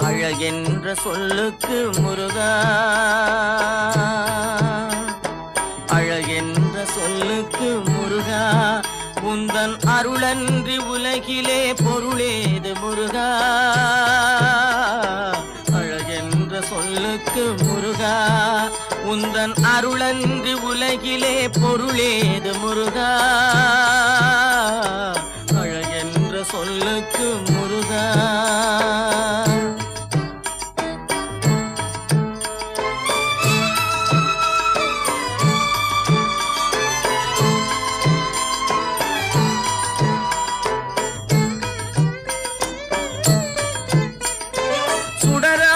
அழகென்ற சொல்லுக்கு முருகா, அழகென்ற சொல்லுக்கு முருகா, உந்தன் அருளன்றி உலகிலே பொருளேது முருகா. அழகென்ற சொல்லுக்கு முருகா, உந்தன் அருளன்றி உலகிலே பொருளேது முருகா. அழகென்ற சொல்லுக்கு முருகா. சுடரா